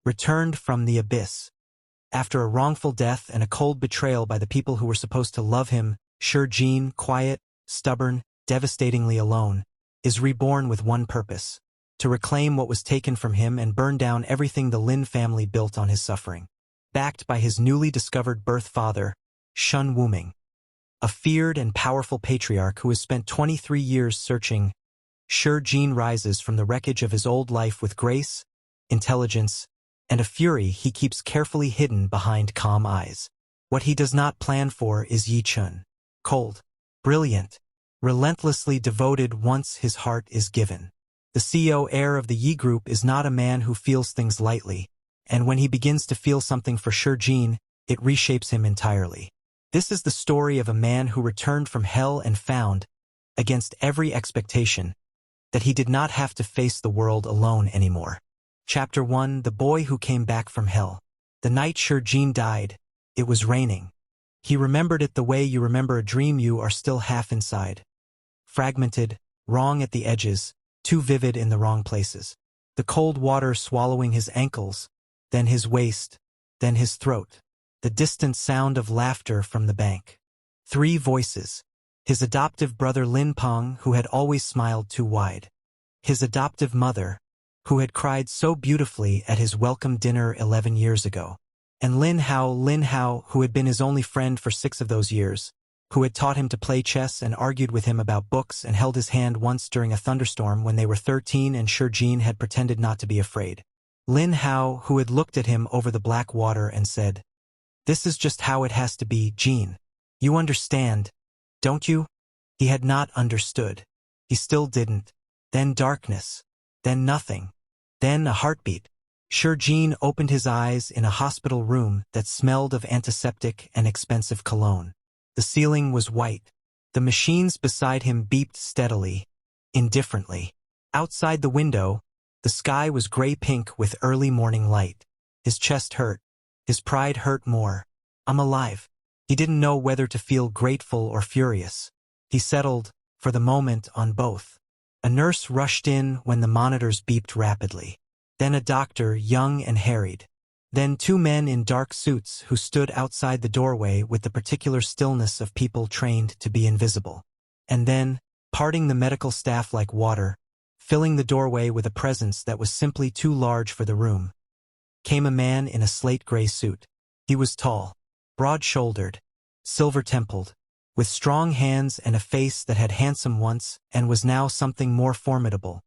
returned from the abyss. After a wrongful death and a cold betrayal by the people who were supposed to love him, Jin, quiet, stubborn, devastatingly alone, is reborn with one purpose: to reclaim what was taken from him and burn down everything the Lin family built on his suffering. Backed by his newly discovered birth father, Shun Wuming, a feared and powerful patriarch who has spent 23 years searching, Jin rises from the wreckage of his old life with grace, intelligence, and a fury he keeps carefully hidden behind calm eyes. What he does not plan for is Yi Chun. Cold, brilliant, relentlessly devoted once his heart is given. The CEO heir of the Yi Group is not a man who feels things lightly, and when he begins to feel something for Jin, it reshapes him entirely. This is the story of a man who returned from hell and found, against every expectation, that he did not have to face the world alone anymore. Chapter 1: The Boy Who Came Back from Hell. The night Jin died, it was raining. He remembered it the way you remember a dream you are still half inside. Fragmented, wrong at the edges, too vivid in the wrong places. The cold water swallowing his ankles, then his waist, then his throat. The distant sound of laughter from the bank. 3 voices. His adoptive brother Lin Peng, who had always smiled too wide. His adoptive mother, who had cried so beautifully at his welcome dinner 11 years ago. And Lin Hao, who had been his only friend for 6 of those years, who had taught him to play chess and argued with him about books and held his hand once during a thunderstorm when they were 13 and Jin had pretended not to be afraid. Lin Hao, who had looked at him over the black water and said, "This is just how it has to be, Jin. You understand, don't you?" He had not understood. He still didn't. Then darkness. Then nothing. Then a heartbeat. Jin opened his eyes in a hospital room that smelled of antiseptic and expensive cologne. The ceiling was white. The machines beside him beeped steadily, indifferently. Outside the window, the sky was gray-pink with early morning light. His chest hurt. His pride hurt more. I'm alive. He didn't know whether to feel grateful or furious. He settled, for the moment, on both. A nurse rushed in when the monitors beeped rapidly. Then a doctor, young and harried. Then 2 men in dark suits who stood outside the doorway with the particular stillness of people trained to be invisible. And then, parting the medical staff like water, filling the doorway with a presence that was simply too large for the room, came a man in a slate-gray suit. He was tall, broad-shouldered, silver-templed, with strong hands and a face that had handsome once and was now something more formidable.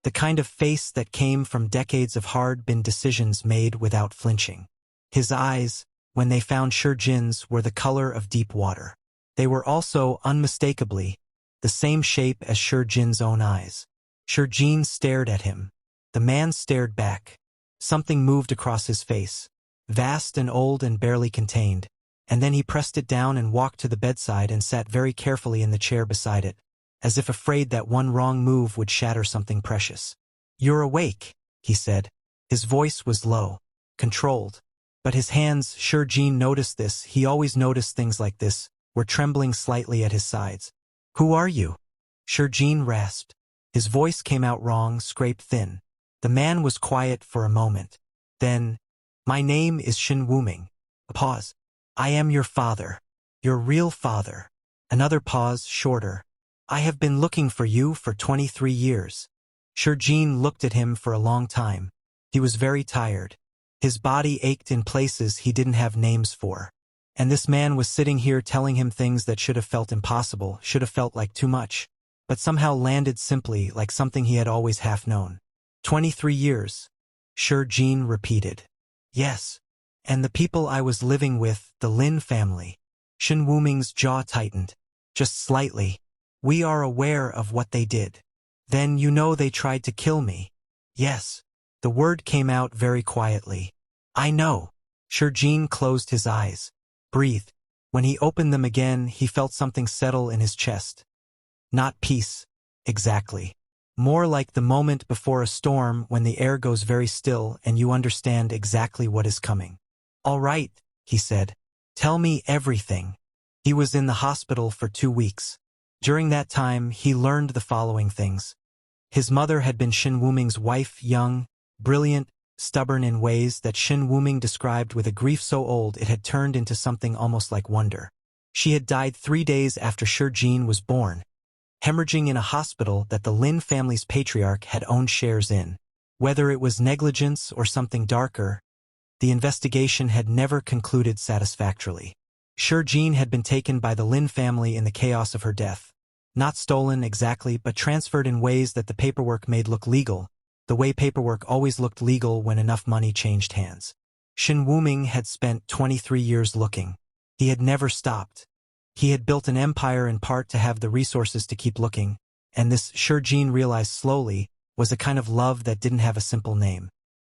The kind of face that came from decades of hard-been decisions made without flinching. His eyes, when they found Jin's, were the color of deep water. They were also, unmistakably, the same shape as Jin's own eyes. Jin stared at him. The man stared back. Something moved across his face, vast and old and barely contained, and then he pressed it down and walked to the bedside and sat very carefully in the chair beside it, as if afraid that one wrong move would shatter something precious. "You're awake," he said. His voice was low, controlled, but his hands, Jin noticed this, he always noticed things like this, were trembling slightly at his sides. "Who are you?" Jin rasped. His voice came out wrong, scraped thin. The man was quiet for a moment. Then, "My name is Shin Wuming." A pause. "I am your father. Your real father." Another pause, shorter. "I have been looking for you for 23 years. Jin looked at him for a long time. He was very tired. His body ached in places he didn't have names for. And this man was sitting here telling him things that should have felt impossible, should have felt like too much, but somehow landed simply like something he had always half known. 23 years. Jin repeated. "Yes. And the people I was living with, the Lin family." Shin Wuming's jaw tightened. "Just slightly. We are aware of what they did." "Then you know they tried to kill me." "Yes." The word came out very quietly. "I know." Jin closed his eyes. Breathed. When he opened them again, he felt something settle in his chest. Not peace, exactly. More like the moment before a storm when the air goes very still and you understand exactly what is coming. "All right," he said. "Tell me everything." He was in the hospital for 2 weeks. During that time, he learned the following things. His mother had been Shin Wuming's wife, young, brilliant, stubborn in ways that Shin Wuming described with a grief so old it had turned into something almost like wonder. She had died 3 days after Shi Jin was born, hemorrhaging in a hospital that the Lin family's patriarch had owned shares in. Whether it was negligence or something darker, the investigation had never concluded satisfactorily. Shi Jin had been taken by the Lin family in the chaos of her death. Not stolen exactly, but transferred in ways that the paperwork made look legal, the way paperwork always looked legal when enough money changed hands. Shin Wuming had spent 23 years looking. He had never stopped. He had built an empire in part to have the resources to keep looking, and this, Shi Jin realized slowly, was a kind of love that didn't have a simple name.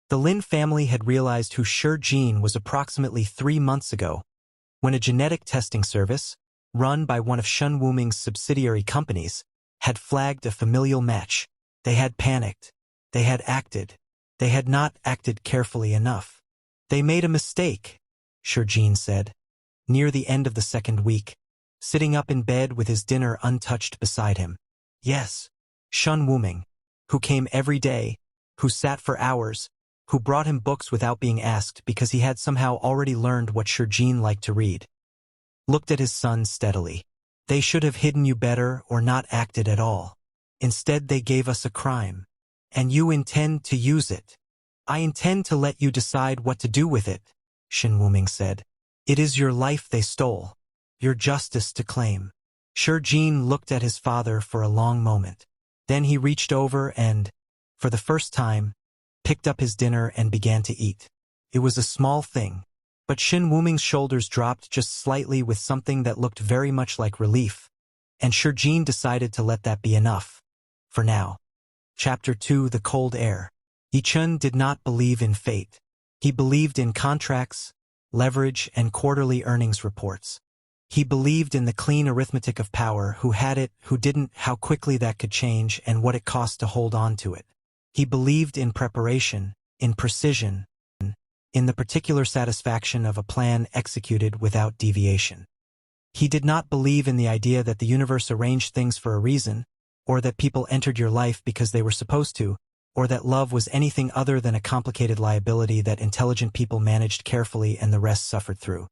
The Lin family had realized who Shi Jin was approximately 3 months ago, when a genetic testing service, run by one of Shin Wuming's subsidiary companies, had flagged a familial match. They had panicked. They had acted. They had not acted carefully enough. They made a mistake, Shi Jin said, near the end of the second week, sitting up in bed with his dinner untouched beside him. Yes, Shin Wuming, who came every day, who sat for hours, who brought him books without being asked because he had somehow already learned what Shi Jin liked to read, looked at his son steadily. They should have hidden you better or not acted at all. Instead they gave us a crime. And you intend to use it. I intend to let you decide what to do with it, Shin Wuming said. It is your life they stole, your justice to claim. Shi Jin looked at his father for a long moment. Then he reached over and, for the first time, picked up his dinner and began to eat. It was a small thing, but Shin Wuming's shoulders dropped just slightly with something that looked very much like relief, and Shi Jin decided to let that be enough. For now. Chapter 2: The Cold Air. Yi Chun did not believe in fate. He believed in contracts, leverage, and quarterly earnings reports. He believed in the clean arithmetic of power, who had it, who didn't, how quickly that could change, and what it cost to hold on to it. He believed in preparation, in precision, in the particular satisfaction of a plan executed without deviation. He did not believe in the idea that the universe arranged things for a reason, or that people entered your life because they were supposed to, or that love was anything other than a complicated liability that intelligent people managed carefully and the rest suffered through.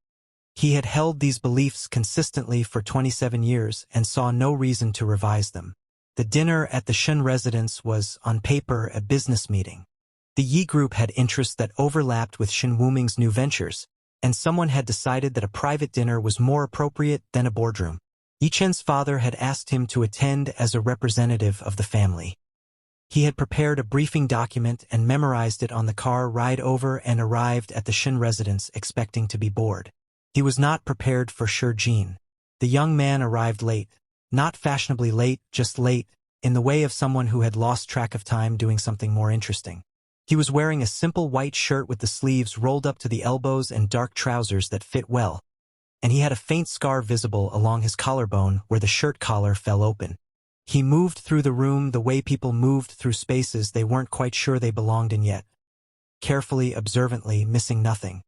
He had held these beliefs consistently for 27 years and saw no reason to revise them. The dinner at the Shin residence was, on paper, a business meeting. The Yi group had interests that overlapped with Shin Wuming's new ventures, and someone had decided that a private dinner was more appropriate than a boardroom. Yi Chun's father had asked him to attend as a representative of the family. He had prepared a briefing document and memorized it on the car ride over and arrived at the Shin residence expecting to be bored. He was not prepared for Shi Jin. The young man arrived late. Not fashionably late, just late, in the way of someone who had lost track of time doing something more interesting. He was wearing a simple white shirt with the sleeves rolled up to the elbows and dark trousers that fit well, and he had a faint scar visible along his collarbone where the shirt collar fell open. He moved through the room the way people moved through spaces they weren't quite sure they belonged in yet. Carefully, observantly, missing nothing.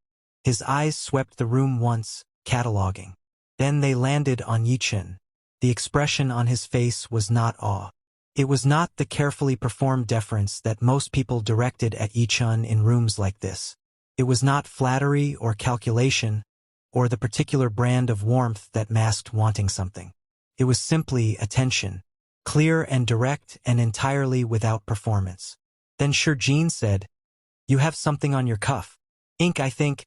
His eyes swept the room once, cataloging. Then they landed on Yi Chun. The expression on his face was not awe. It was not the carefully performed deference that most people directed at Yi Chun in rooms like this. It was not flattery or calculation, or the particular brand of warmth that masked wanting something. It was simply attention, clear and direct and entirely without performance. Then Shi Jin said, "You have something on your cuff. Ink, I think,"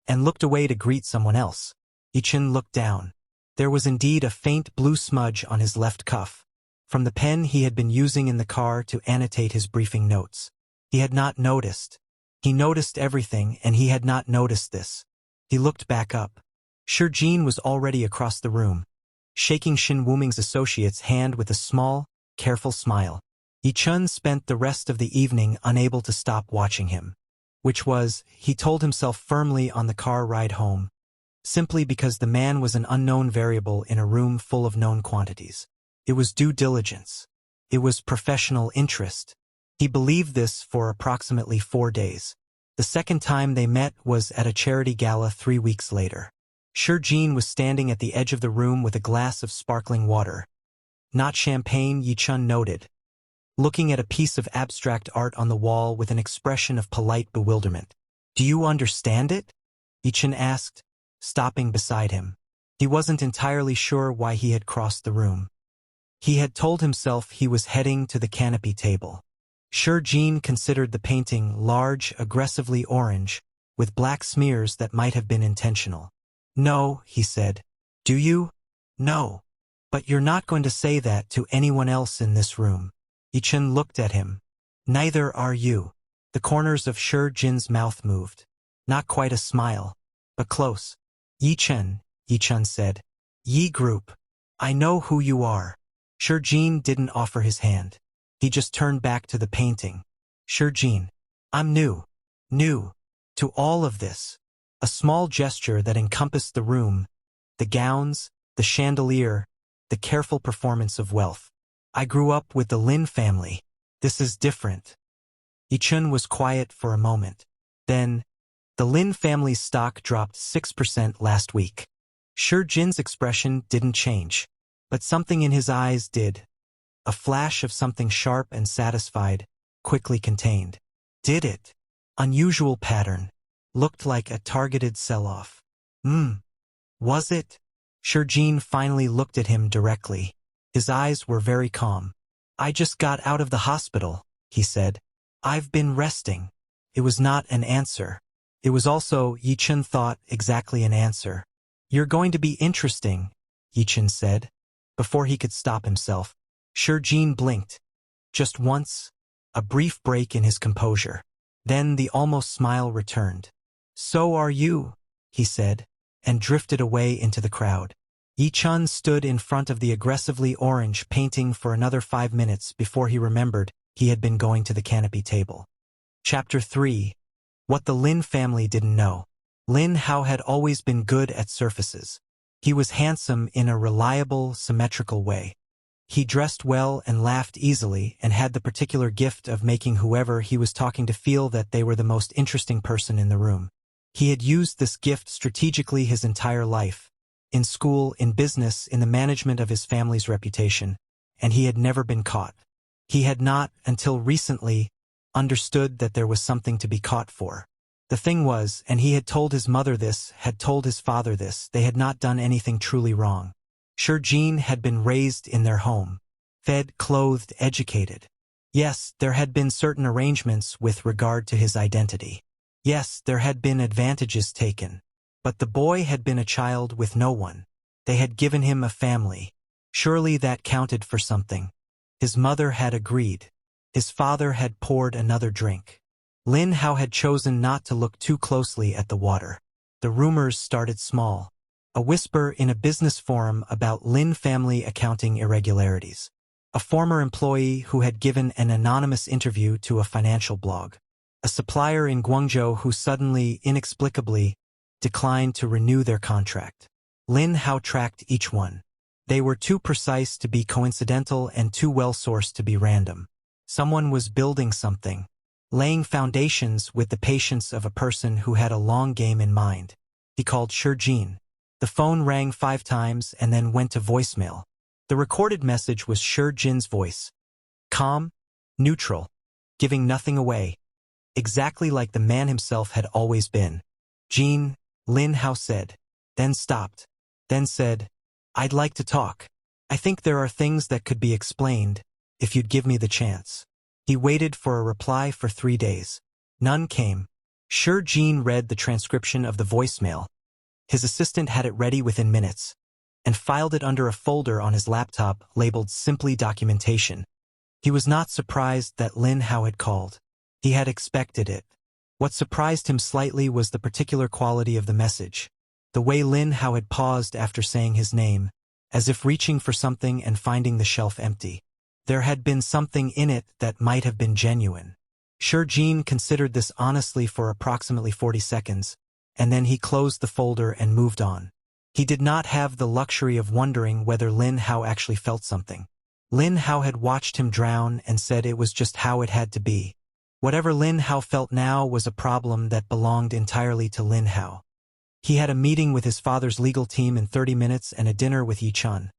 and looked away to greet someone else. Yi Chun looked down. There was indeed a faint blue smudge on his left cuff, from the pen he had been using in the car to annotate his briefing notes. He had not noticed. He noticed everything, and he had not noticed this. He looked back up. Shi Jin was already across the room, shaking Shin Wuming's associate's hand with a small, careful smile. Yi Chun spent the rest of the evening unable to stop watching him, which was, he told himself firmly on the car ride home, simply because the man was an unknown variable in a room full of known quantities. It was due diligence. It was professional interest. He believed this for approximately 4 days. The second time they met was at a charity gala 3 weeks later. Shi Jin was standing at the edge of the room with a glass of sparkling water. Not champagne, Yi Chun noted. looking at a piece of abstract art on the wall with an expression of polite bewilderment. "Do you understand it?" Yi Chun asked, stopping beside him. He wasn't entirely sure why he had crossed the room. He had told himself he was heading to the canopy table. Jin considered the painting large, aggressively orange, with black smears that might have been intentional. "No," he said. "Do you?" "No. But you're not going to say that to anyone else in this room." Yi Chun looked at him. "Neither are you." The corners of Jin's mouth moved. Not quite a smile, but close. "Yi Chun," Yi Chun said. "Yi Group. I know who you are." Jin didn't offer his hand. He just turned back to the painting. "Jin, I'm new to all of this." A small gesture that encompassed the room, the gowns, the chandelier, the careful performance of wealth. "I grew up with the Lin family. This is different." Yi Chun was quiet for a moment. Then, "The Lin family's stock dropped 6% last week." Jin's expression didn't change, but something in his eyes did. A flash of something sharp and satisfied, quickly contained. "Did it? Unusual pattern. Looked like a targeted sell-off." Was it?" Jin finally looked at him directly. His eyes were very calm. "I just got out of the hospital," he said. "I've been resting." It was not an answer. It was also, Yi Chun thought, exactly an answer. "You're going to be interesting," Yi Chun said. Before he could stop himself, Jin blinked. Just once, a brief break in his composure. Then the almost smile returned. "So are you," he said, and drifted away into the crowd. Yi Chun stood in front of the aggressively orange painting for another 5 minutes before he remembered he had been going to the canopy table. Chapter 3. What the Lin family didn't know. Lin Hao had always been good at surfaces. He was handsome in a reliable, symmetrical way. He dressed well and laughed easily and had the particular gift of making whoever he was talking to feel that they were the most interesting person in the room. He had used this gift strategically his entire life, in school, in business, in the management of his family's reputation, and he had never been caught. He had not, until recently, understood that there was something to be caught for. The thing was, and he had told his mother this, had told his father this, they had not done anything truly wrong. Jin had been raised in their home, fed, clothed, educated. Yes, there had been certain arrangements with regard to his identity. Yes, there had been advantages taken. But the boy had been a child with no one. They had given him a family. Surely that counted for something. His mother had agreed. His father had poured another drink. Lin Hao had chosen not to look too closely at the water. The rumors started small. A whisper in a business forum about Lin family accounting irregularities. A former employee who had given an anonymous interview to a financial blog. A supplier in Guangzhou who suddenly, inexplicably, declined to renew their contract. Lin Hao tracked each one. They were too precise to be coincidental and too well-sourced to be random. Someone was building something, laying foundations with the patience of a person who had a long game in mind. He called Jin. The phone rang 5 times and then went to voicemail. The recorded message was Jin's voice. Calm, neutral, giving nothing away. Exactly like the man himself had always been. "Jean," Lin Hao said, then stopped, then said, "I'd like to talk. I think there are things that could be explained, if you'd give me the chance." He waited for a reply for 3 days. None came. Jin read the transcription of the voicemail. His assistant had it ready within minutes, and filed it under a folder on his laptop labeled Simply Documentation. He was not surprised that Lin Hao had called. He had expected it. What surprised him slightly was the particular quality of the message. The way Lin Hao had paused after saying his name, as if reaching for something and finding the shelf empty. There had been something in it that might have been genuine. Jin considered this honestly for approximately 40 seconds, and then he closed the folder and moved on. He did not have the luxury of wondering whether Lin Hao actually felt something. Lin Hao had watched him drown and said it was just how it had to be. Whatever Lin Hao felt now was a problem that belonged entirely to Lin Hao. He had a meeting with his father's legal team in 30 minutes and a dinner with Yi Chun.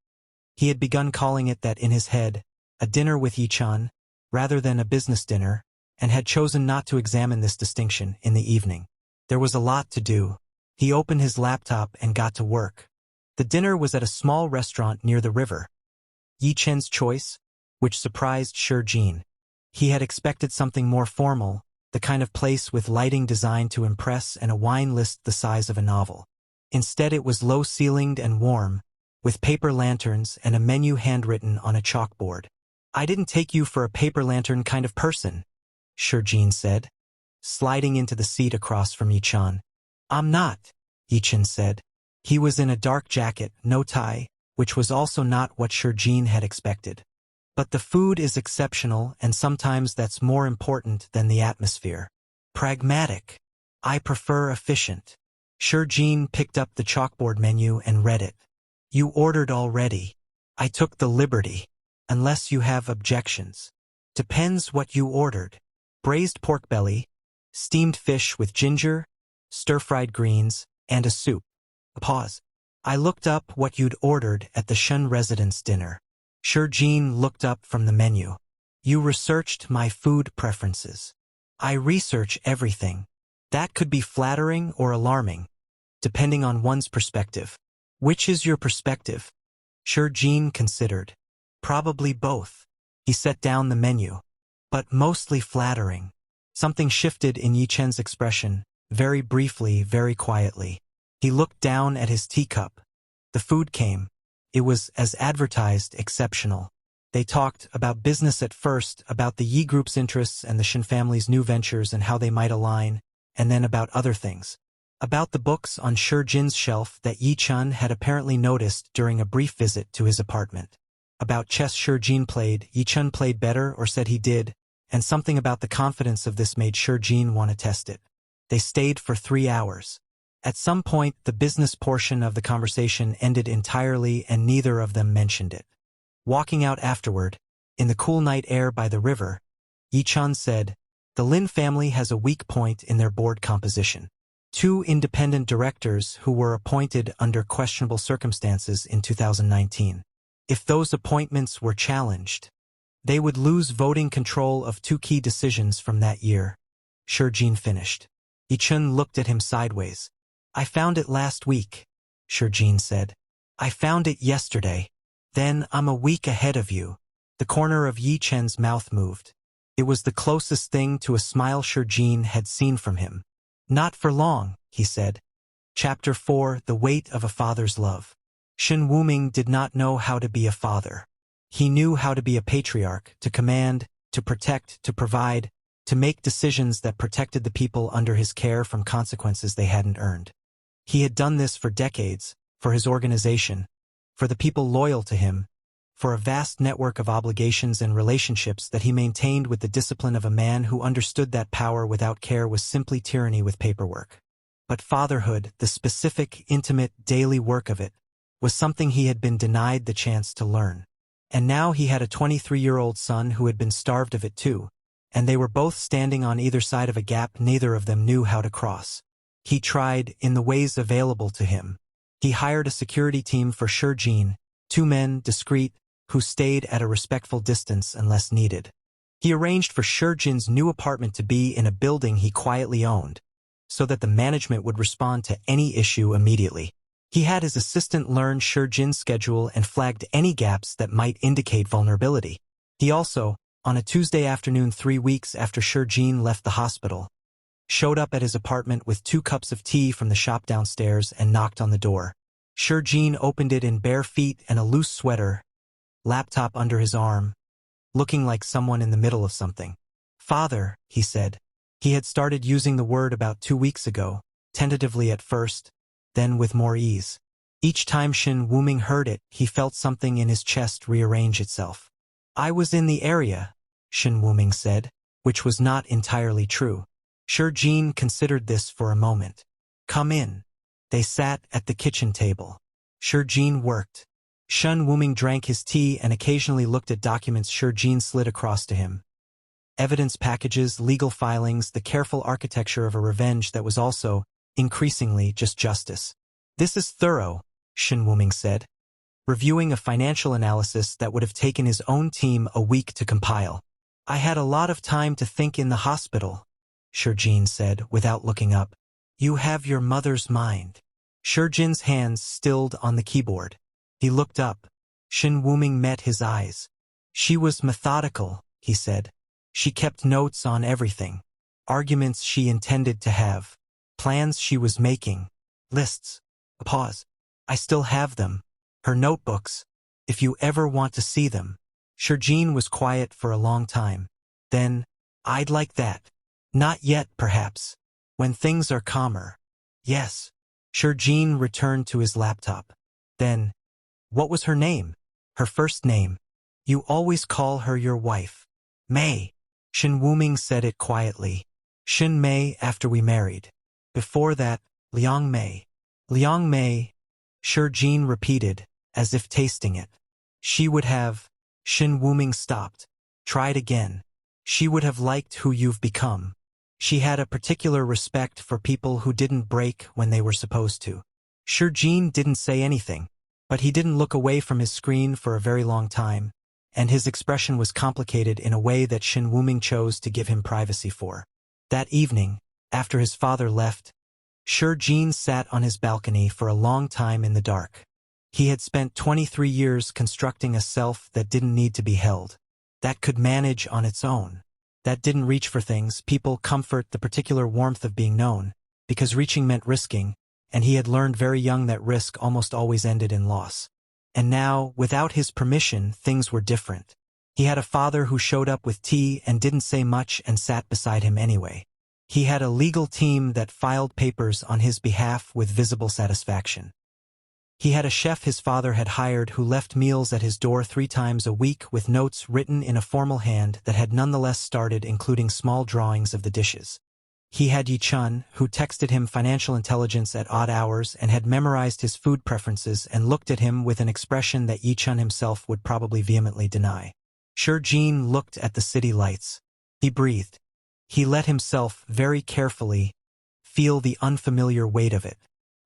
He had begun calling it that in his head, a dinner with Yi Chun, rather than a business dinner, and had chosen not to examine this distinction in the evening. There was a lot to do. He opened his laptop and got to work. The dinner was at a small restaurant near the river. Yi Chun's choice, which surprised Jin. He had expected something more formal, the kind of place with lighting designed to impress and a wine list the size of a novel. Instead it was low-ceilinged and warm, with paper lanterns and a menu handwritten on a chalkboard. "I didn't take you for a paper lantern kind of person," Jin said, sliding into the seat across from Yi Chun. "I'm not," Yi Chun said. He was in a dark jacket, no tie, which was also not what Jin had expected. "But the food is exceptional, and sometimes that's more important than the atmosphere. Pragmatic. I prefer efficient." Jin picked up the chalkboard menu and read it. "You ordered already. I took the liberty. Unless you have objections." "Depends what you ordered." "Braised pork belly, steamed fish with ginger, stir-fried greens, and a soup." A pause. "I looked up what you'd ordered at the Shun residence dinner." Jin looked up from the menu. "You researched my food preferences." "I research everything." That could be flattering or alarming, depending on one's perspective. "Which is your perspective?" Jin considered. "Probably both." He set down the menu. "But mostly flattering." Something shifted in Yi Chun's expression, very briefly, very quietly. He looked down at his teacup. The food came. It was, as advertised, exceptional. They talked about business at first, about the Yi Group's interests and the Shin family's new ventures and how they might align, and then about other things. About the books on Jin's shelf that Yi Chun had apparently noticed during a brief visit to his apartment. About chess Jin played, Yi Chun played better or said he did, and something about the confidence of this made Jin want to test it. They stayed for 3 hours. At some point, the business portion of the conversation ended entirely and neither of them mentioned it. Walking out afterward, in the cool night air by the river, Yi Chun said, "The Lin family has a weak point in their board composition. 2 independent directors who were appointed under questionable circumstances in 2019. If those appointments were challenged, they would lose voting control of 2 key decisions from that year." Jin finished. Yi Chun looked at him sideways. "I found it last week," Jin said. "I found it yesterday." "Then I'm a week ahead of you." The corner of Yi Chun's mouth moved. It was the closest thing to a smile Jin had seen from him. "Not for long," he said. Chapter 4: The Weight of a Father's Love. Shen Wuming did not know how to be a father. He knew how to be a patriarch, to command, to protect, to provide, to make decisions that protected the people under his care from consequences they hadn't earned. He had done this for decades, for his organization, for the people loyal to him, for a vast network of obligations and relationships that he maintained with the discipline of a man who understood that power without care was simply tyranny with paperwork. But fatherhood, the specific, intimate, daily work of it, was something he had been denied the chance to learn. And now he had a 23-year-old son who had been starved of it too, and they were both standing on either side of a gap neither of them knew how to cross. He tried, in the ways available to him. He hired a security team for Jin, 2 men, discreet, who stayed at a respectful distance unless needed. He arranged for Jin's new apartment to be in a building he quietly owned, so that the management would respond to any issue immediately. He had his assistant learn Jin's schedule and flagged any gaps that might indicate vulnerability. He also, on a Tuesday afternoon 3 weeks after Jin left the hospital, showed up at his apartment with 2 cups of tea from the shop downstairs and knocked on the door. Jin opened it in bare feet and a loose sweater, laptop under his arm, looking like someone in the middle of something. "Father," he said. He had started using the word about 2 weeks ago, tentatively at first, then with more ease. Each time Shen Wuming heard it, he felt something in his chest rearrange itself. "I was in the area," Shen Wuming said, which was not entirely true. Jin considered this for a moment. "Come in." They sat at the kitchen table. Jin worked. Shen Wuming drank his tea and occasionally looked at documents Jin slid across to him. Evidence packages, legal filings, the careful architecture of a revenge that was also, increasingly, just justice. "This is thorough," Shen Wuming said, reviewing a financial analysis that would have taken his own team a week to compile. I had a lot of time to think in the hospital, Shurjin said without looking up. You have your mother's mind. Shurjin's hands stilled on the keyboard. He looked up. Shin Wuming met his eyes. She was methodical, he said. She kept notes on everything. Arguments she intended to have. Plans she was making. Lists. A pause. I still have them. Her notebooks. If you ever want to see them. Shurjin was quiet for a long time. Then, I'd like that. Not yet, perhaps. When things are calmer. Yes. Shurjin returned to his laptop. Then, what was her name? Her first name. You always call her your wife. Mei. Shin Wuming said it quietly. Shin Mei after we married. Before that, Liang Mei. Liang Mei, Shurjin repeated, as if tasting it. She would have. Shin Wuming stopped. Tried again. She would have liked who you've become. She had a particular respect for people who didn't break when they were supposed to. Shurjin didn't say anything, but he didn't look away from his screen for a very long time, and his expression was complicated in a way that Shin Wuming chose to give him privacy for. That evening, after his father left, Shurjin sat on his balcony for a long time in the dark. He had spent 23 years constructing a self that didn't need to be held, that could manage on its own, that didn't reach for things, people, comfort, the particular warmth of being known, because reaching meant risking, and he had learned very young that risk almost always ended in loss. And now, without his permission, things were different. He had a father who showed up with tea and didn't say much and sat beside him anyway. He had a legal team that filed papers on his behalf with visible satisfaction. He had a chef his father had hired who left meals at his door 3 times a week with notes written in a formal hand that had nonetheless started including small drawings of the dishes. He had Yi Chun, who texted him financial intelligence at odd hours and had memorized his food preferences and looked at him with an expression that Yi Chun himself would probably vehemently deny. Shurjin looked at the city lights. He breathed. He let himself, very carefully, feel the unfamiliar weight of it.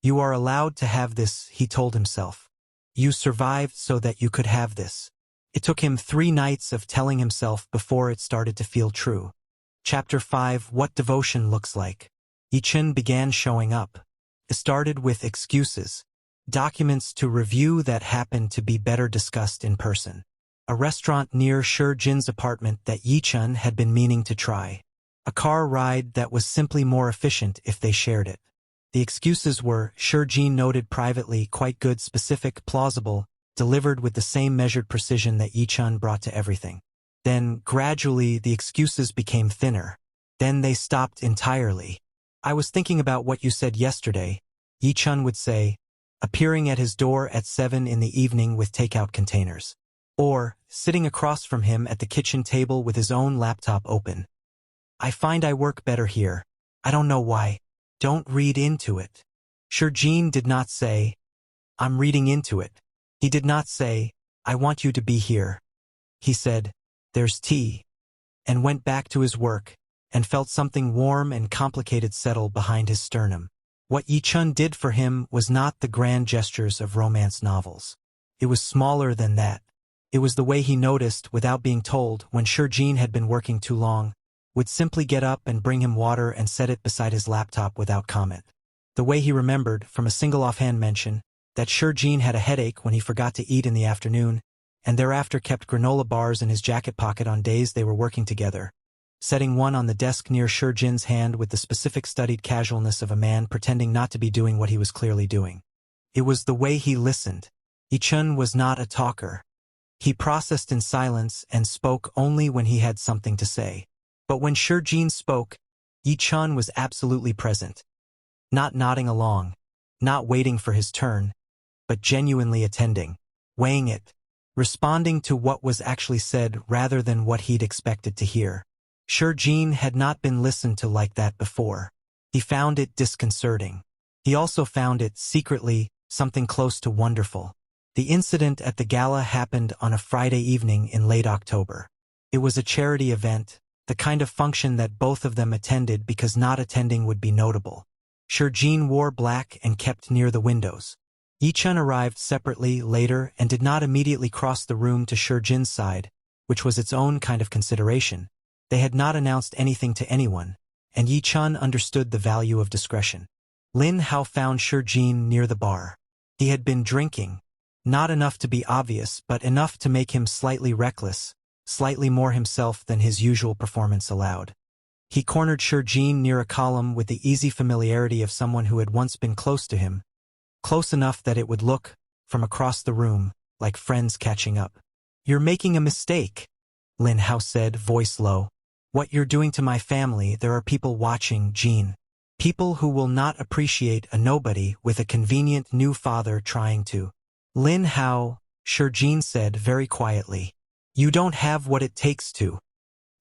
You are allowed to have this, he told himself. You survived so that you could have this. It took him 3 nights of telling himself before it started to feel true. Chapter 5: What Devotion Looks Like. Yi Chun began showing up. It started with excuses. Documents to review that happened to be better discussed in person. A restaurant near Shurjin's apartment that Yi Chun had been meaning to try. A car ride that was simply more efficient if they shared it. The excuses were, Shurjin noted privately, quite good, specific, plausible, delivered with the same measured precision that Yi Chun brought to everything. Then, gradually, the excuses became thinner. Then they stopped entirely. I was thinking about what you said yesterday, Yi Chun would say, appearing at his door at 7 in the evening with takeout containers. Or, sitting across from him at the kitchen table with his own laptop open. I find I work better here. I don't know why. Don't read into it. Shurjin did not say, I'm reading into it. He did not say, I want you to be here. He said, there's tea, and went back to his work, and felt something warm and complicated settle behind his sternum. What Yi Chun did for him was not the grand gestures of romance novels. It was smaller than that. It was the way he noticed, without being told, when Shurjin had been working too long, would simply get up and bring him water and set it beside his laptop without comment. The way he remembered, from a single offhand mention, that Shurjin had a headache when he forgot to eat in the afternoon, and thereafter kept granola bars in his jacket pocket on days they were working together, setting one on the desk near Shurjin's hand with the specific studied casualness of a man pretending not to be doing what he was clearly doing. It was the way he listened. Yi Chun was not a talker. He processed in silence and spoke only when he had something to say. But when Shurjin spoke, Yi Chun was absolutely present. Not nodding along, not waiting for his turn, but genuinely attending, weighing it, responding to what was actually said rather than what he'd expected to hear. Shurjin had not been listened to like that before. He found it disconcerting. He also found it, secretly, something close to wonderful. The incident at the gala happened on a Friday evening in late October. It was a charity event, the kind of function that both of them attended because not attending would be notable. Shurjin wore black and kept near the windows. Yi Chun arrived separately later and did not immediately cross the room to Shurjin's side, which was its own kind of consideration, They had not announced anything to anyone, and Yi Chun understood the value of discretion. Lin Hao found Jin near the bar. He had been drinking, not enough to be obvious but enough to make him slightly reckless, slightly more himself than his usual performance allowed. He cornered Jin near a column with the easy familiarity of someone who had once been close to him, close enough that it would look, from across the room, like friends catching up. "You're making a mistake," Lin Hao said, voice low. "What you're doing to my family, there are people watching, Jin. People who will not appreciate a nobody with a convenient new father trying to." "Lin Hao," Jin said very quietly. "You don't have what it takes to."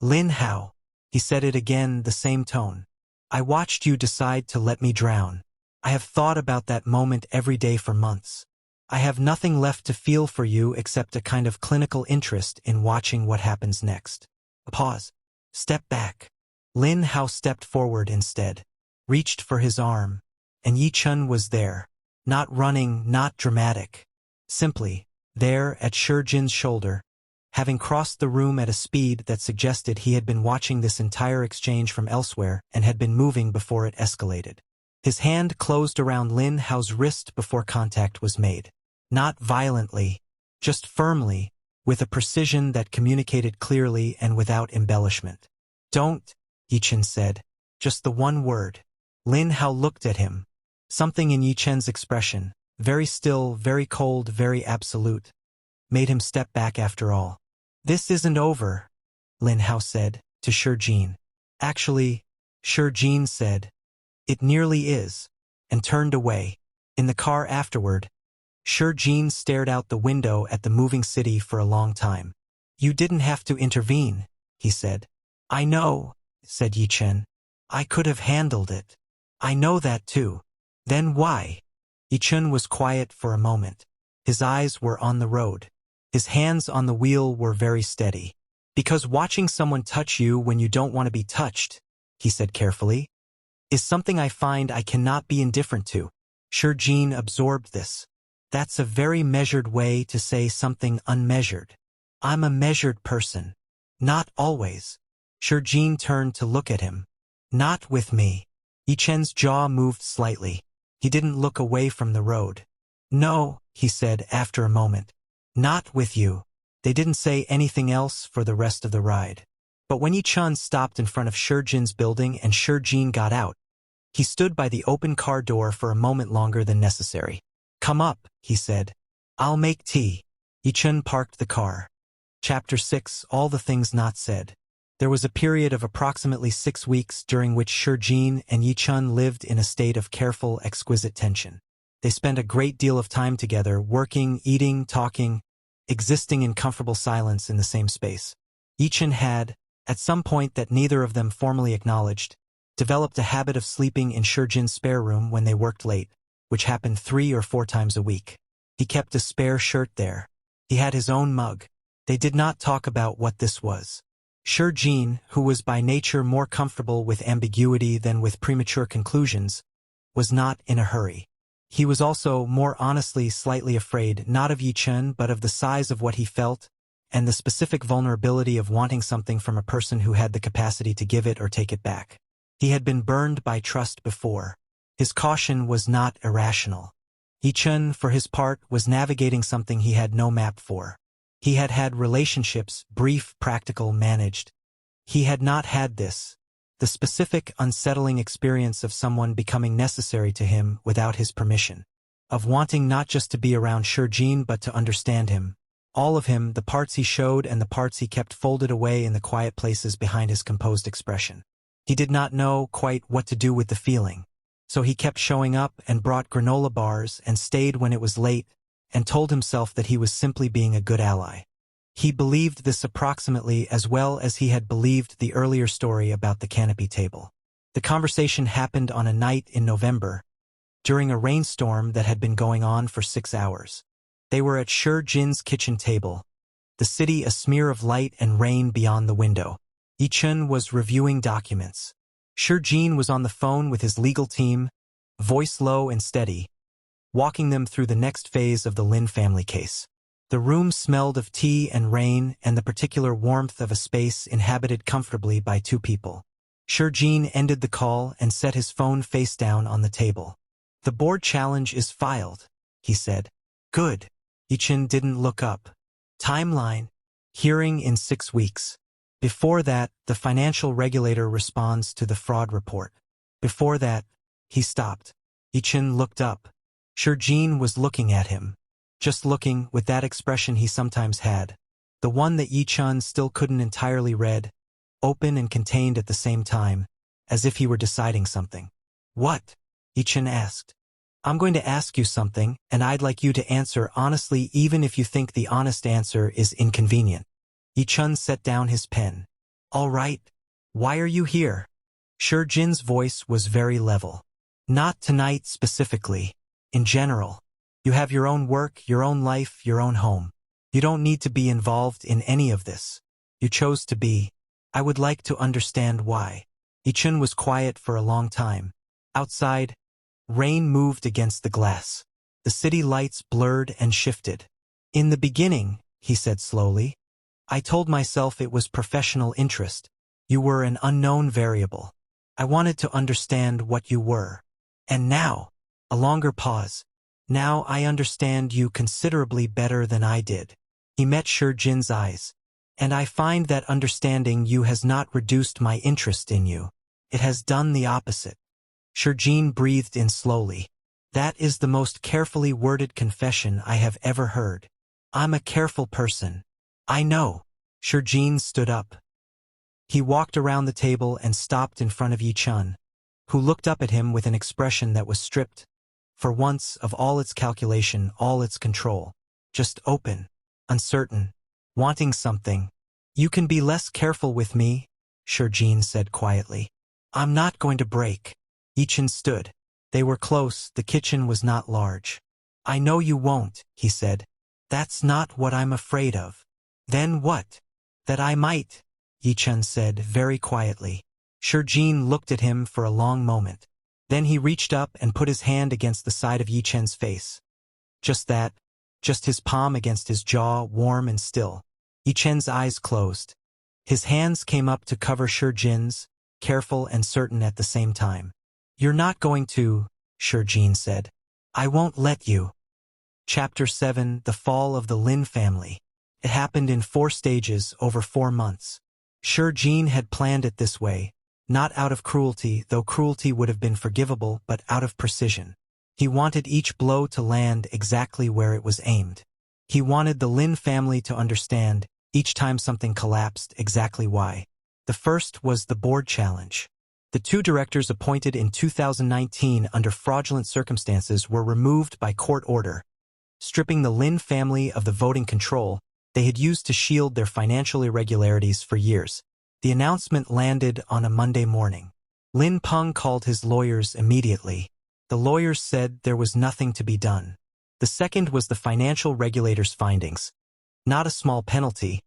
"Lin Hao." He said it again, the same tone. "I watched you decide to let me drown. I have thought about that moment every day for months. I have nothing left to feel for you except a kind of clinical interest in watching what happens next." A pause. "Step back." Lin Hao stepped forward instead, reached for his arm, and Yi Chun was there. Not running, not dramatic. Simply, there at Jin's shoulder, having crossed the room at a speed that suggested he had been watching this entire exchange from elsewhere and had been moving before it escalated. His hand closed around Lin Hao's wrist before contact was made. Not violently, just firmly, with a precision that communicated clearly and without embellishment. "Don't," Yi Chun said. Just the one word. Lin Hao looked at him. Something in Yi Chun's expression, very still, very cold, very absolute, made him step back after all. "This isn't over," Lin Hao said, to Jin. "Actually," Jin said, "it nearly is," and turned away. In the car afterward, Jin stared out the window at the moving city for a long time. "You didn't have to intervene," he said. "I know," said Yi Chun. "I could have handled it. I know that too." "Then why?" Yi Chun was quiet for a moment. His eyes were on the road. His hands on the wheel were very steady. "Because watching someone touch you when you don't want to be touched," he said carefully, "is something I find I cannot be indifferent to." Jin absorbed this. "That's a very measured way to say something unmeasured. I'm a measured person. Not always." Jin turned to look at him. "Not with me." Yi Chun's jaw moved slightly. He didn't look away from the road. "No," he said after a moment. "Not with you." They didn't say anything else for the rest of the ride. But when Yi Chun stopped in front of Jin's building and Jin got out, he stood by the open car door for a moment longer than necessary. "Come up," he said. "I'll make tea." Yi Chun parked the car. Chapter 6: All the Things Not Said. There was a period of approximately 6 weeks during which Jin and Yi Chun lived in a state of careful, exquisite tension. They spent a great deal of time together, working, eating, talking, existing in comfortable silence in the same space. Yi Chun had, at some point that neither of them formally acknowledged, developed a habit of sleeping in Jin's spare room when they worked late, which happened 3 or 4 times a week. He kept a spare shirt there. He had his own mug. They did not talk about what this was. Jin, who was by nature more comfortable with ambiguity than with premature conclusions, was not in a hurry. He was also, more honestly, slightly afraid, not of Yi Chun but of the size of what he felt, and the specific vulnerability of wanting something from a person who had the capacity to give it or take it back. He had been burned by trust before. His caution was not irrational. Yi Chun, for his part, was navigating something he had no map for. He had had relationships, brief, practical, managed. He had not had this, the specific, unsettling experience of someone becoming necessary to him without his permission, of wanting not just to be around Jin but to understand him, all of him, the parts he showed and the parts he kept folded away in the quiet places behind his composed expression. He did not know quite what to do with the feeling, so he kept showing up and brought granola bars and stayed when it was late and told himself that he was simply being a good ally. He believed this approximately as well as he had believed the earlier story about the canopy table. The conversation happened on a night in November, during a rainstorm that had been going on for 6 hours. They were at Jin's kitchen table, the city a smear of light and rain beyond the window. Yi Chun was reviewing documents. Jin was on the phone with his legal team, voice low and steady, walking them through the next phase of the Lin family case. The room smelled of tea and rain and the particular warmth of a space inhabited comfortably by two people. Jin ended the call and set his phone face down on the table. "The board challenge is filed," he said. "Good." Yi Chun didn't look up. Timeline. Hearing in 6 weeks. Before that, the financial regulator responds to the fraud report. Before that, he stopped. Yi Chun looked up. Jin was looking at him. Just looking, with that expression he sometimes had. The one that Yi Chun still couldn't entirely read, open and contained at the same time, as if he were deciding something. "What?" Yi Chun asked. "I'm going to ask you something, and I'd like you to answer honestly even if you think the honest answer is inconvenient." Yi Chun set down his pen. "All right. Why are you here?" Jin's voice was very level. "Not tonight specifically. In general. You have your own work, your own life, your own home. You don't need to be involved in any of this. You chose to be. I would like to understand why." Yi Chun was quiet for a long time. Outside, rain moved against the glass. The city lights blurred and shifted. "In the beginning," he said slowly, "I told myself it was professional interest. You were an unknown variable. I wanted to understand what you were. And now," a longer pause, "now I understand you considerably better than I did." He met Jin's eyes. "And I find that understanding you has not reduced my interest in you. It has done the opposite." Jin breathed in slowly. "That is the most carefully worded confession I have ever heard. I'm a careful person." "I know." Jin stood up. He walked around the table and stopped in front of Yi Chun, who looked up at him with an expression that was stripped, for once, of all its calculation, all its control. Just open, uncertain, wanting something. "You can be less careful with me," Jin said quietly. "I'm not going to break." Yi Chun stood. They were close, the kitchen was not large. "I know you won't," he said. "That's not what I'm afraid of." "Then what?" "That I might," Yi Chun said very quietly. Jin looked at him for a long moment. Then he reached up and put his hand against the side of Yi Chun's face. Just that, just his palm against his jaw, warm and still. Yi Chun's eyes closed. His hands came up to cover Jin's, careful and certain at the same time. "You're not going to," Jin said. "I won't let you." Chapter 7: The Fall of the Lynn Family. It happened in 4 stages over 4 months. Jin had planned it this way, not out of cruelty, though cruelty would have been forgivable, but out of precision. He wanted each blow to land exactly where it was aimed. He wanted the Lynn family to understand, each time something collapsed, exactly why. The first was the board challenge. The 2 directors appointed in 2019 under fraudulent circumstances were removed by court order, stripping the Lynn family of the voting control they had used to shield their financial irregularities for years. The announcement landed on a Monday morning. Lin Peng called his lawyers immediately. The lawyers said there was nothing to be done. The second was the financial regulator's findings. Not a small penalty,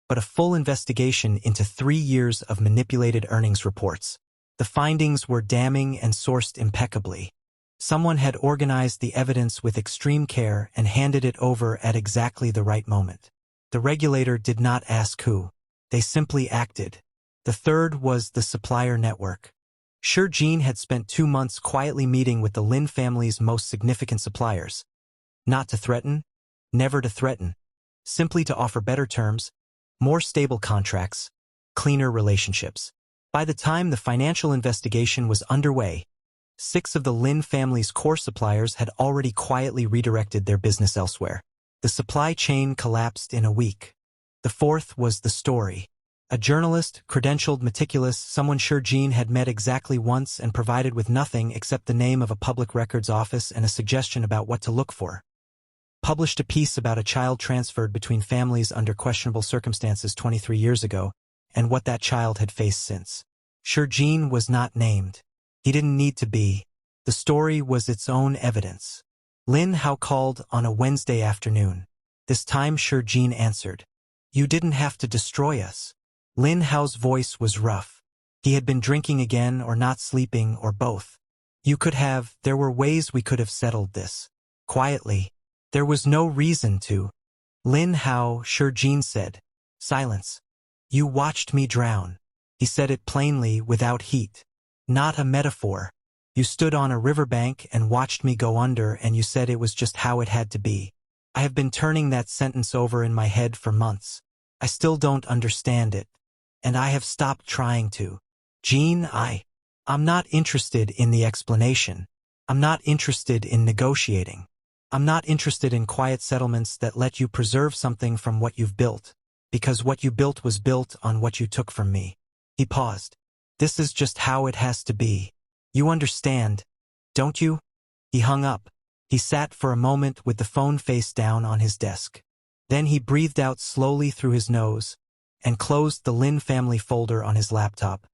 but a full investigation into 3 years of manipulated earnings reports. The findings were damning and sourced impeccably. Someone had organized the evidence with extreme care and handed it over at exactly the right moment. The regulator did not ask who. They simply acted. The third was the supplier network. Jin had spent 2 months quietly meeting with the Lin family's most significant suppliers. Not to threaten, never to threaten. Simply to offer better terms, more stable contracts, cleaner relationships. By the time the financial investigation was underway, 6 of the Lin family's core suppliers had already quietly redirected their business elsewhere. The supply chain collapsed in a week. The fourth was the story. A journalist, credentialed, meticulous, someone Jin had met exactly once and provided with nothing except the name of a public records office and a suggestion about what to look for. Published a piece about a child transferred between families under questionable circumstances 23 years ago, and what that child had faced since. Jin was not named. He didn't need to be. The story was its own evidence. Lin Hao called on a Wednesday afternoon. This time Jin answered. "You didn't have to destroy us." Lin Hao's voice was rough. He had been drinking again or not sleeping or both. "You could have, there were ways we could have settled this. Quietly. There was no reason to." Lin Hao, Jin said. Silence. You watched me drown. He said it plainly, without heat. Not a metaphor. You stood on a riverbank and watched me go under, and you said it was just how it had to be. I have been turning that sentence over in my head for months. I still don't understand it. And I have stopped trying to. Jin, I'm not interested in the explanation. I'm not interested in negotiating. I'm not interested in quiet settlements that let you preserve something from what you've built, because what you built was built on what you took from me. He paused. This is just how it has to be. You understand, don't you? He hung up. He sat for a moment with the phone face down on his desk. Then he breathed out slowly through his nose and closed the Lin family folder on his laptop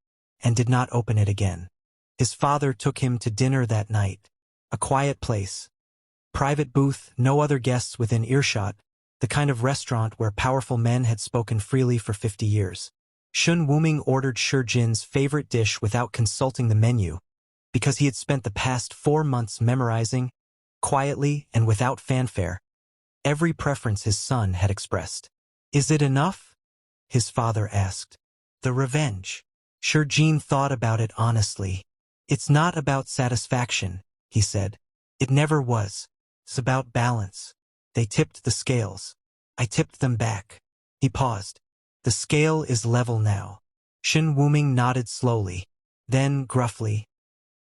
and did not open it again. His father took him to dinner that night. A quiet place. Private booth, no other guests within earshot, the kind of restaurant where powerful men had spoken freely for 50 years. Shun Wuming ordered Jin's favorite dish without consulting the menu, because he had spent the past 4 months memorizing, quietly and without fanfare, every preference his son had expressed. Is it enough? His father asked. The revenge. Jin thought about it honestly. It's not about satisfaction, he said. It never was. It's about balance. They tipped the scales. I tipped them back. He paused. The scale is level now. Shun Wuming nodded slowly. Then, gruffly,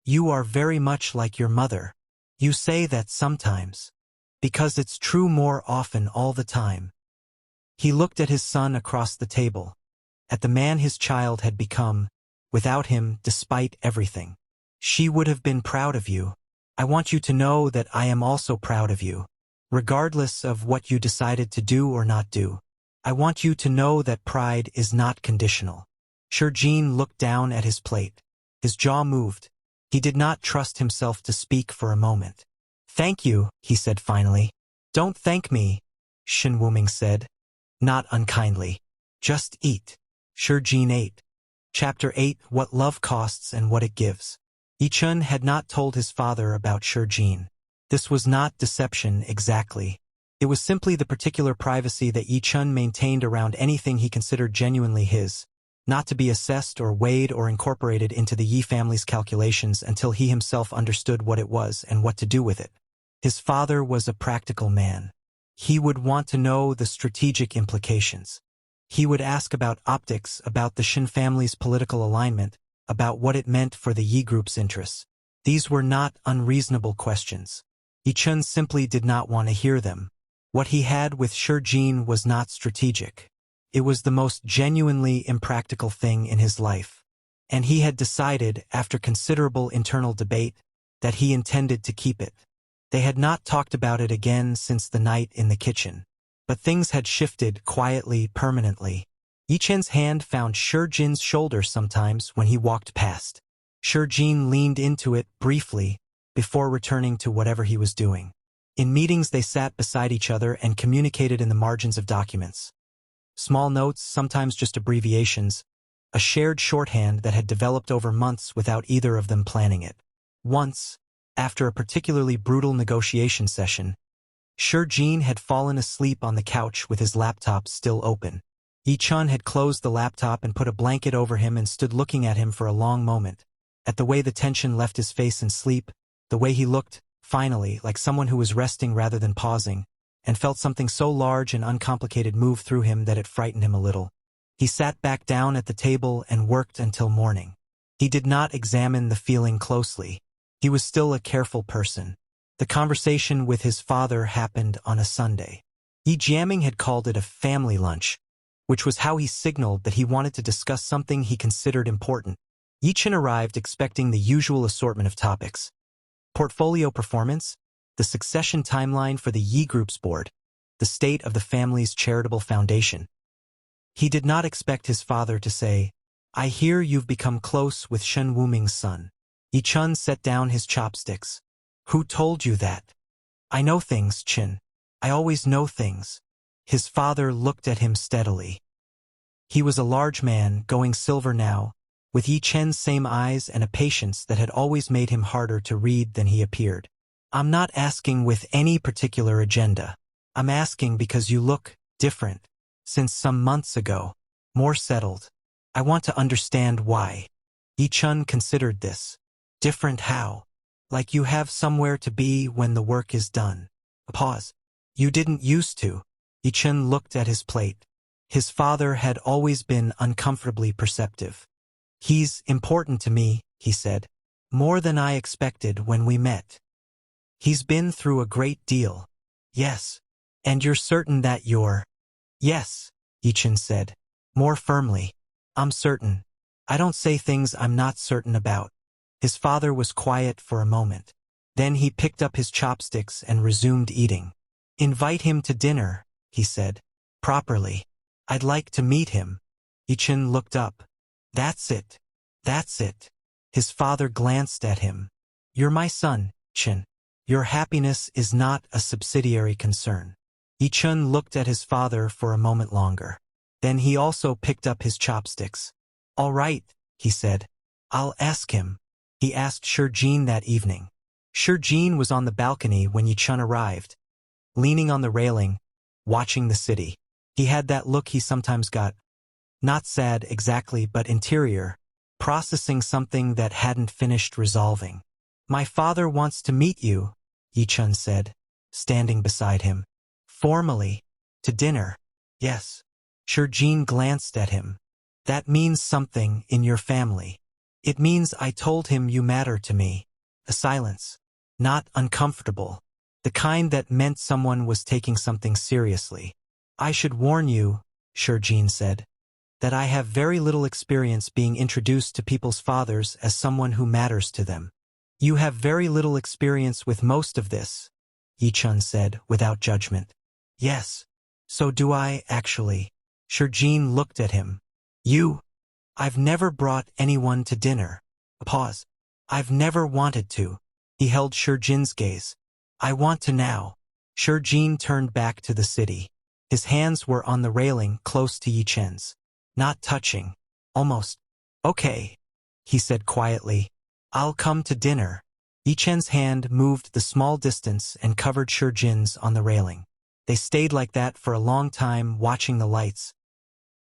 you are very much like your mother. You say that sometimes. Because it's true more often all the time. He looked at his son across the table. At the man his child had become, without him, despite everything. She would have been proud of you. I want you to know that I am also proud of you. Regardless of what you decided to do or not do. I want you to know that pride is not conditional. Jin looked down at his plate. His jaw moved. He did not trust himself to speak for a moment. Thank you, he said finally. Don't thank me, Shun Wuming said. Not unkindly. Just eat. Jin ate. Chapter 8, What Love Costs and What It Gives. Yi Chun had not told his father about Jin. This was not deception exactly. It was simply the particular privacy that Yi Chun maintained around anything he considered genuinely his, not to be assessed or weighed or incorporated into the Yi family's calculations until he himself understood what it was and what to do with it. His father was a practical man. He would want to know the strategic implications. He would ask about optics, about the Shin family's political alignment, about what it meant for the Yi group's interests. These were not unreasonable questions. Yi Chun simply did not want to hear them. What he had with Jin was not strategic. It was the most genuinely impractical thing in his life. And he had decided, after considerable internal debate, that he intended to keep it. They had not talked about it again since the night in the kitchen. But things had shifted quietly, permanently. Yi Chun's hand found Jin's shoulder sometimes when he walked past. Jin leaned into it briefly, before returning to whatever he was doing. In meetings they sat beside each other and communicated in the margins of documents. Small notes, sometimes just abbreviations, a shared shorthand that had developed over months without either of them planning it. Once, after a particularly brutal negotiation session, Jin had fallen asleep on the couch with his laptop still open. Yi Chun had closed the laptop and put a blanket over him and stood looking at him for a long moment, at the way the tension left his face in sleep, the way he looked, finally, like someone who was resting rather than pausing, and felt something so large and uncomplicated move through him that it frightened him a little. He sat back down at the table and worked until morning. He did not examine the feeling closely. He was still a careful person. The conversation with his father happened on a Sunday. Yi Jiaming had called it a family lunch, which was how he signaled that he wanted to discuss something he considered important. Yi Chun arrived expecting the usual assortment of topics. Portfolio performance, the succession timeline for the Yi Group's board, the state of the family's charitable foundation. He did not expect his father to say, I hear you've become close with Shun Wuming's son. Yi Chun set down his chopsticks. Who told you that? I know things, Chin. I always know things. His father looked at him steadily. He was a large man, going silver now, with Yi Chen's same eyes and a patience that had always made him harder to read than he appeared. I'm not asking with any particular agenda. I'm asking because you look different since some months ago, more settled. I want to understand why. Yi Chun considered this. Different how? Like you have somewhere to be when the work is done. A pause. You didn't used to. Yi Chun looked at his plate. His father had always been uncomfortably perceptive. He's important to me, he said. More than I expected when we met. He's been through a great deal. Yes. And you're certain that you're... Yes, Yi Chun said. More firmly. I'm certain. I don't say things I'm not certain about. His father was quiet for a moment. Then he picked up his chopsticks and resumed eating. Invite him to dinner, he said. Properly. I'd like to meet him. Yi Chun looked up. That's it. That's it. His father glanced at him. You're my son, Chun. Your happiness is not a subsidiary concern. Yi Chun looked at his father for a moment longer. Then he also picked up his chopsticks. All right, he said. I'll ask him. He asked Shurjin that evening. Shurjin was on the balcony when Yi Chun arrived, leaning on the railing, watching the city. He had that look he sometimes got. Not sad exactly, but interior, processing something that hadn't finished resolving. My father wants to meet you, Yi Chun said, standing beside him. Formally. To dinner. Yes. Shurjin glanced at him. That means something in your family. It means I told him you matter to me. A silence. Not uncomfortable. The kind that meant someone was taking something seriously. I should warn you, Shurjin said, that I have very little experience being introduced to people's fathers as someone who matters to them. You have very little experience with most of this, Yi Chun said, without judgment. Yes. So do I, actually. Shurjin looked at him. You? I've never brought anyone to dinner. A pause. I've never wanted to. He held Shurjin's gaze. I want to now. Shurjin turned back to the city. His hands were on the railing close to Yi Chun's. Not touching. Almost. Okay, he said quietly. I'll come to dinner. Yi Chun's hand moved the small distance and covered Shurjin's on the railing. They stayed like that for a long time, watching the lights.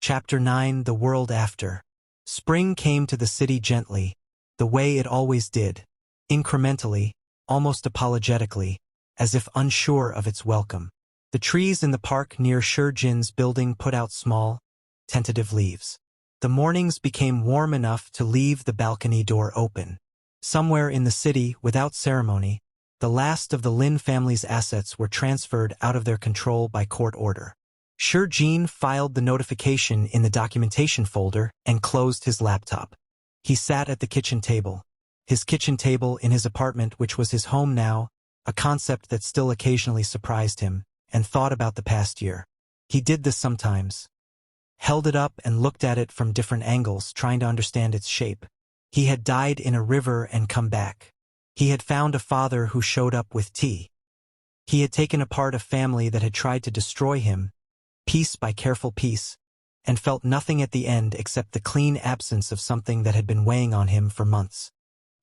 Chapter 9: The World After. Spring came to the city gently, the way it always did. Incrementally, almost apologetically, as if unsure of its welcome. The trees in the park near Shurjin's building put out small, tentative leaves. The mornings became warm enough to leave the balcony door open. Somewhere in the city, without ceremony, the last of the Lynn family's assets were transferred out of their control by court order. Shurjin filed the notification in the documentation folder and closed his laptop. He sat at the kitchen table. His kitchen table in his apartment, which was his home now, a concept that still occasionally surprised him, and thought about the past year. He did this sometimes. Held it up and looked at it from different angles, trying to understand its shape. He had died in a river and come back. He had found a father who showed up with tea. He had taken apart a family that had tried to destroy him, piece by careful piece, and felt nothing at the end except the clean absence of something that had been weighing on him for months.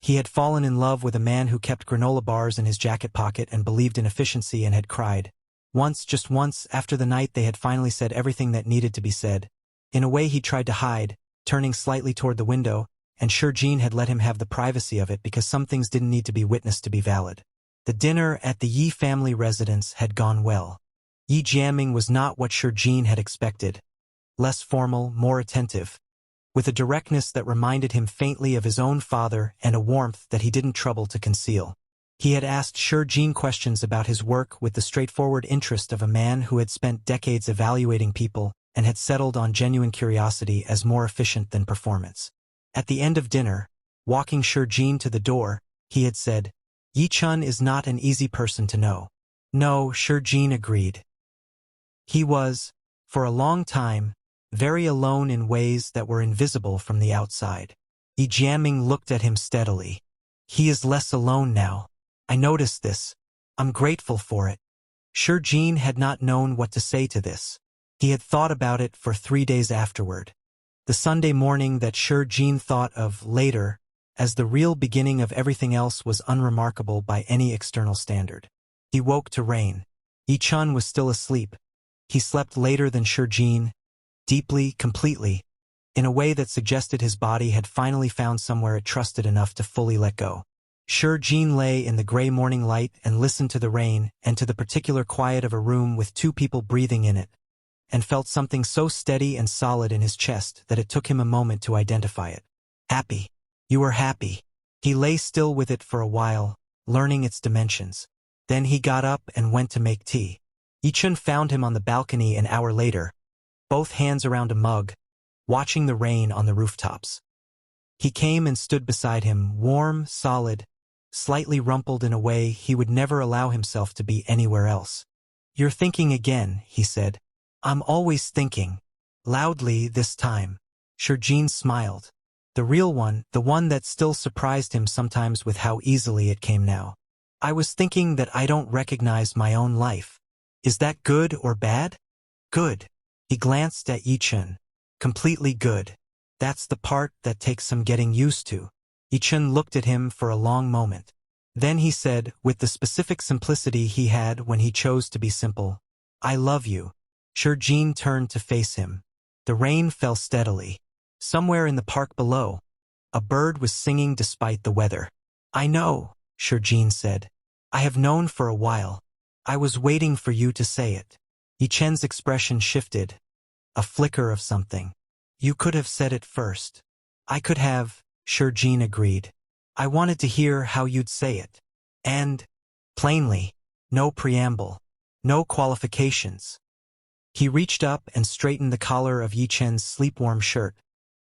He had fallen in love with a man who kept granola bars in his jacket pocket and believed in efficiency and had cried. Once, just once, after the night they had finally said everything that needed to be said. In a way he tried to hide, turning slightly toward the window, and Shurjin had let him have the privacy of it because some things didn't need to be witnessed to be valid. The dinner at the Yi family residence had gone well. Yi jamming was not what Shurjin had expected. Less formal, more attentive, with a directness that reminded him faintly of his own father and a warmth that he didn't trouble to conceal. He had asked Shurjin questions about his work with the straightforward interest of a man who had spent decades evaluating people and had settled on genuine curiosity as more efficient than performance. At the end of dinner, walking Shurjin to the door, he had said, Yi Chun is not an easy person to know. No, Shurjin agreed. He was, for a long time, very alone in ways that were invisible from the outside. Yi Jiaming looked at him steadily. He is less alone now. I noticed this. I'm grateful for it. Shurjin had not known what to say to this. He had thought about it for 3 days afterward. The Sunday morning that Shurjin thought of later as the real beginning of everything else was unremarkable by any external standard. He woke to rain. Yi Chun was still asleep. He slept later than Jin, deeply, completely, in a way that suggested his body had finally found somewhere it trusted enough to fully let go. Jin lay in the gray morning light and listened to the rain and to the particular quiet of a room with two people breathing in it, and felt something so steady and solid in his chest that it took him a moment to identify it. Happy. You were happy. He lay still with it for a while, learning its dimensions. Then he got up and went to make tea. Yi Chun found him on the balcony an hour later, both hands around a mug, watching the rain on the rooftops. He came and stood beside him, warm, solid, slightly rumpled in a way he would never allow himself to be anywhere else. "You're thinking again," he said. "I'm always thinking." Loudly this time. Jin smiled. The real one, the one that still surprised him sometimes with how easily it came now. "I was thinking that I don't recognize my own life. Is that good or bad?" "Good." He glanced at Yi Chun. "Completely good. That's the part that takes some getting used to." Yi Chun looked at him for a long moment. Then he said, with the specific simplicity he had when he chose to be simple, "I love you." Jin turned to face him. The rain fell steadily. Somewhere in the park below, a bird was singing despite the weather. "I know," Jin said. "I have known for a while. I was waiting for you to say it." Yi Chun's expression shifted. A flicker of something. "You could have said it first." "I could have," Jin agreed. "I wanted to hear how you'd say it. And, plainly, no preamble, no qualifications." He reached up and straightened the collar of Yi Chun's sleep-warm shirt,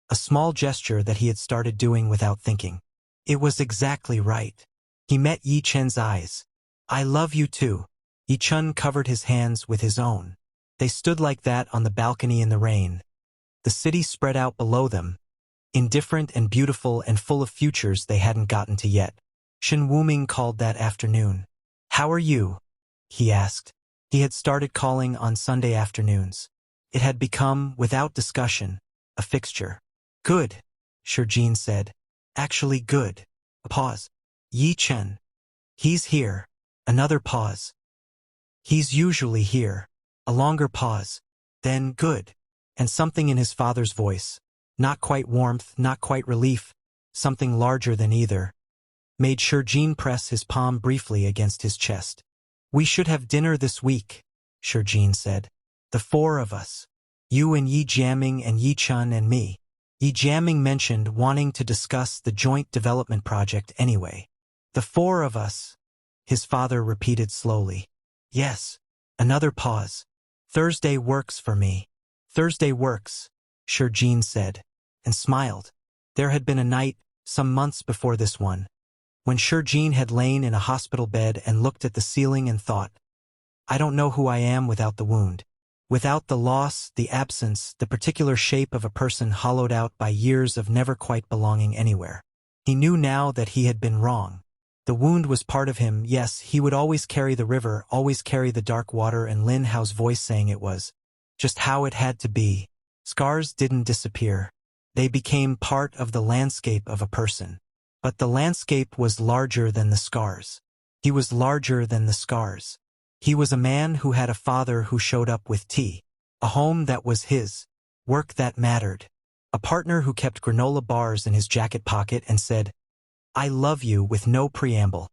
a small gesture that he had started doing without thinking. It was exactly right. He met Yi Chun's eyes. "I love you too." Yi Chun covered his hands with his own. They stood like that on the balcony in the rain. The city spread out below them, indifferent and beautiful and full of futures they hadn't gotten to yet. Shen Wuming called that afternoon. "How are you?" he asked. He had started calling on Sunday afternoons. It had become, without discussion, a fixture. "Good," Jin said. "Actually good." A pause. "Yi Chun. He's here." Another pause. "He's usually here." A longer pause. Then "good." And something in his father's voice, not quite warmth, not quite relief, something larger than either, made Jin press his palm briefly against his chest. "We should have dinner this week," Jin said. "The four of us. You and Yi Jiaming and Yi Chun and me." Yi Jiaming mentioned wanting to discuss the joint development project anyway. "The four of us," his father repeated slowly. "Yes." Another pause. "Thursday works for me." "Thursday works," Jin said, and smiled. There had been a night, some months before this one, when Jin had lain in a hospital bed and looked at the ceiling and thought, "I don't know who I am without the wound. Without the loss, the absence, the particular shape of a person hollowed out by years of never quite belonging anywhere." He knew now that he had been wrong. The wound was part of him. Yes, he would always carry the river, always carry the dark water, and Lin Hao's voice saying it was just how it had to be. Scars didn't disappear. They became part of the landscape of a person. But the landscape was larger than the scars. He was larger than the scars. He was a man who had a father who showed up with tea, a home that was his, work that mattered, a partner who kept granola bars in his jacket pocket and said, "I love you," with no preamble,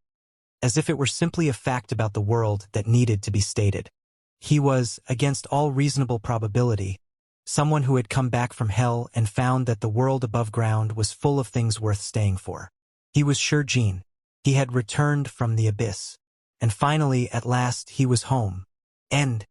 as if it were simply a fact about the world that needed to be stated. He was, against all reasonable probability, someone who had come back from hell and found that the world above ground was full of things worth staying for. He was Jin. He had returned from the abyss. And finally, at last, he was home. And